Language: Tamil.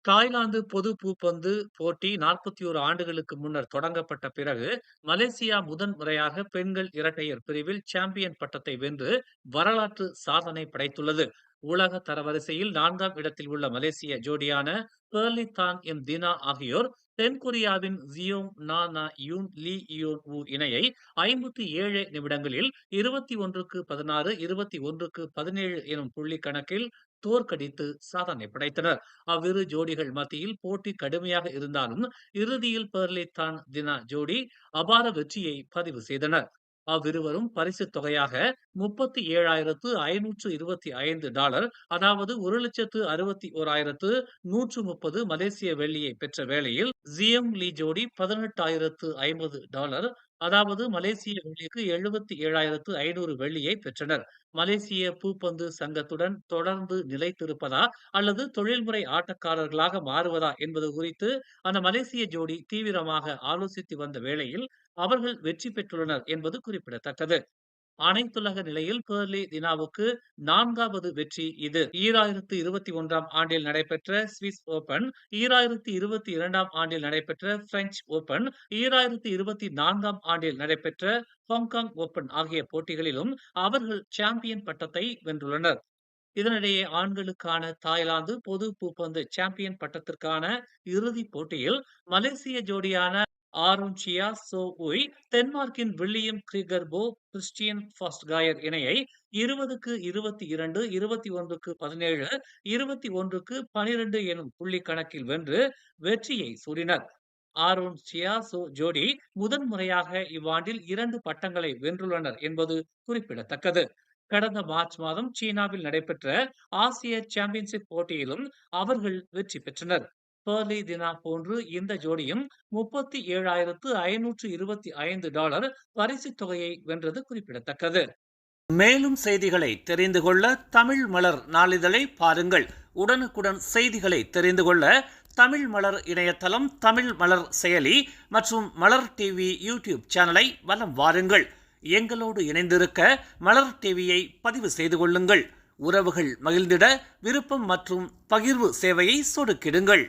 தாய்லாந்து பொது பூப்பந்து போட்டி 41 ஆண்டுகளுக்கு முன்னர் தொடங்கப்பட்ட பிறகு, மலேசியா முதன் முறையாக பெண்கள் இரட்டையர் பிரிவில் சாம்பியன் பட்டத்தை வென்று வரலாற்று சாதனை படைத்துள்ளது. உலக தரவரிசையில் 4ஆம் இடத்தில் உள்ள மலேசிய ஜோடியான பெர்லி தான் எம் தினா ஆகியோர் தென்கொரியாவின் ஜியோங் நா நா யூன் லீ யோன் வு இணையை 57 நிமிடங்களில் 21-16, 21-17 எனும் புள்ளி கணக்கில் தோற்கடித்து சாதனை படைத்தனர். அவ்விரு ஜோடிகள் மத்தியில் போட்டி கடுமையாக இருந்தாலும் இறுதியில் பெர்லித்தான் தினா ஜோடி அபார வெற்றியை பதிவு செய்தனர். அவ்விருவரும் பரிசுத் தொகையாக $37,525, அதாவது 1,61,130 மலேசிய வெள்ளியை பெற்ற வேளையில் ஜியோங் லீ ஜோடி $18,050, அதாவது மலேசிய வெள்ளிக்கு 77,500 வெள்ளியை பெற்றனர். மலேசிய பூப்பந்து சங்கத்துடன் தொடர்ந்து நிலைத்திருப்பதா அல்லது தொழில்முறை ஆட்டக்காரர்களாக மாறுவதா என்பது குறித்து அந்த மலேசிய ஜோடி தீவிரமாக ஆலோசித்து வந்த வேளையில் அவர்கள் வெற்றி பெற்றுள்ளனர் என்பது குறிப்பிடத்தக்கது. அனைத்துலக நிலையில் பெர்லி தினாவுக்கு 4வது வெற்றி இது. 2021ஆம் ஆண்டில் நடைபெற்ற சுவிஸ் ஓபன், 2022ஆம் ஆண்டில் நடைபெற்ற பிரெஞ்சு ஓபன், 2024ஆம் ஆண்டில் நடைபெற்ற ஹாங்காங் ஓபன் ஆகிய போட்டிகளிலும் அவர்கள் சாம்பியன் பட்டத்தை வென்றுள்ளனர். இதனிடையே ஆண்களுக்கான தாய்லாந்து பொது பூப்பந்து சாம்பியன் பட்டத்திற்கான இறுதிப் போட்டியில் மலேசிய ஜோடியான ஆரோன் சியா சோ உய் டென்மார்க்கின் வில்லியம் கிரிகர் கிறிஸ்டியன் ஃபாஸ்ட்காயர் இணையை 20-22, 21-17, 21-12 எனும் புள்ளி கணக்கில் வென்று வெற்றியை சூடினர். ஆரோன் சியா சோ ஜோடி முதன் முறையாக இவ்வாண்டில் 2 பட்டங்களை வென்றுள்ளனர் என்பது குறிப்பிடத்தக்கது. கடந்த மார்ச் மாதம் சீனாவில் நடைபெற்ற ஆசிய சாம்பியன்ஷிப் போட்டியிலும் அவர்கள் வெற்றி பெற்றனர். பெர்லி தினா போன்று இந்த ஜோடியும் $37,525 பரிசுத் தொகையை வென்றது குறிப்பிடத்தக்கது. மேலும் செய்திகளை தெரிந்து கொள்ள தமிழ் மலர் நாளிதழை பாருங்கள். உடனுக்குடன் செய்திகளை தெரிந்து கொள்ள தமிழ் மலர் இணையதளம், தமிழ் மலர் செயலி மற்றும் மலர் டிவி யூடியூப் சேனலை வலம் வாருங்கள். எங்களோடு இணைந்திருக்க மலர் டிவியை பதிவு செய்து கொள்ளுங்கள். உறவுகள் மகிழ்ந்திட விருப்பம் மற்றும் பகிர்வு சேவையை சொடுக்கிடுங்கள்.